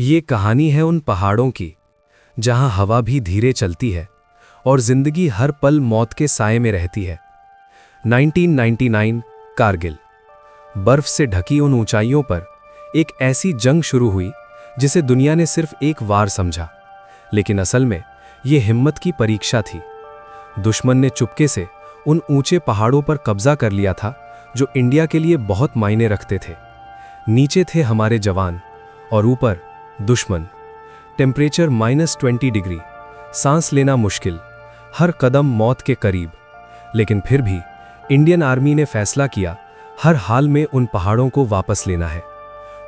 ये कहानी है उन पहाड़ों की जहां हवा भी धीरे चलती है और जिंदगी हर पल मौत के साए में रहती है। 1999 कारगिल। बर्फ से ढकी उन ऊंचाइयों पर एक ऐसी जंग शुरू हुई जिसे दुनिया ने सिर्फ एक वार समझा, लेकिन असल में यह हिम्मत की परीक्षा थी। दुश्मन ने चुपके से उन ऊंचे पहाड़ों पर कब्जा कर लिया था जो इंडिया के लिए बहुत मायने रखते थे। नीचे थे हमारे जवान और ऊपर दुश्मन। टेम्परेचर -20 डिग्री, सांस लेना मुश्किल, हर कदम मौत के करीब। लेकिन फिर भी इंडियन आर्मी ने फैसला किया हर हाल में उन पहाड़ों को वापस लेना है।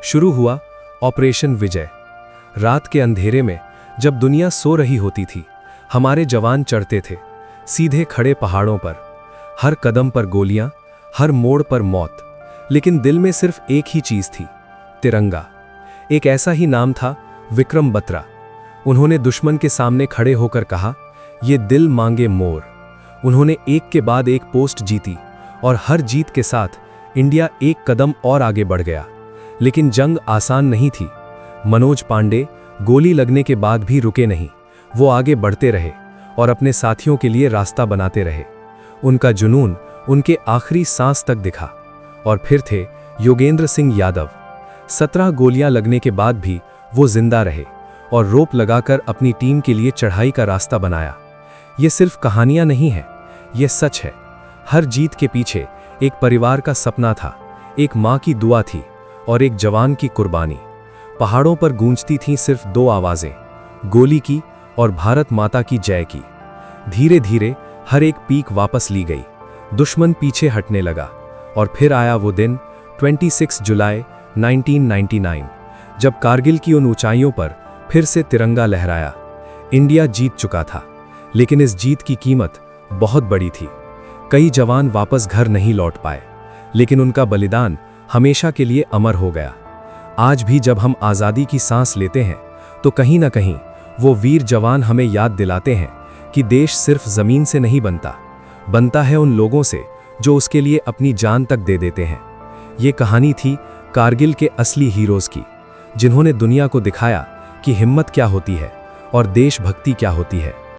शुरू हुआ ऑपरेशन विजय। रात के अंधेरे में जब दुनिया सो रही होती थी, हमारे जवान चढ़ते थे सीधे खड़े पहाड़ों पर। हर कदम पर गोलियां, हर मोड़ पर मौत, लेकिन दिल में सिर्फ एक ही चीज थी, तिरंगा। एक ऐसा ही नाम था विक्रम बत्रा। उन्होंने दुश्मन के सामने खड़े होकर कहा, ये दिल मांगे मोर। उन्होंने एक के बाद एक पोस्ट जीती और हर जीत के साथ इंडिया एक कदम और आगे बढ़ गया। लेकिन जंग आसान नहीं थी। मनोज पांडे गोली लगने के बाद भी रुके नहीं। वो आगे बढ़ते रहे और अपने साथियों के लिए रास्ता बनाते रहे। उनका जुनून उनके आखिरी सांस तक दिखा। और फिर थे योगेंद्र सिंह यादव। 17 गोलियां लगने के बाद भी वो जिंदा रहे और रोप लगाकर अपनी टीम के लिए चढ़ाई का रास्ता बनाया। ये सिर्फ कहानियां नहीं है, ये सच है। हर जीत के पीछे एक परिवार का सपना था, एक माँ की दुआ थी और एक जवान की कुर्बानी। पहाड़ों पर गूंजती थीं सिर्फ 2 आवाजें, गोली की और भारत माता की जय की। धीरे धीरे हर एक पीक वापस ली गई, दुश्मन पीछे हटने लगा। और फिर आया वो दिन 26 जुलाई 1999, जब कारगिल की उन ऊंचाइयों पर फिर से तिरंगा लहराया। इंडिया जीत चुका था, लेकिन इस जीत की कीमत बहुत बड़ी थी। कई जवान वापस घर नहीं लौट पाए, लेकिन उनका बलिदान हमेशा के लिए अमर हो गया। आज भी जब हम आज़ादी की सांस लेते हैं, तो कहीं ना कहीं वो वीर जवान हमें याद दिलाते हैं कि देश सिर्फ जमीन से नहीं बनता है उन लोगों से जो उसके लिए अपनी जान तक दे देते हैं। ये कहानी थी कारगिल के असली हीरोज़ की, जिन्होंने दुनिया को दिखाया कि हिम्मत क्या होती है और देशभक्ति क्या होती है।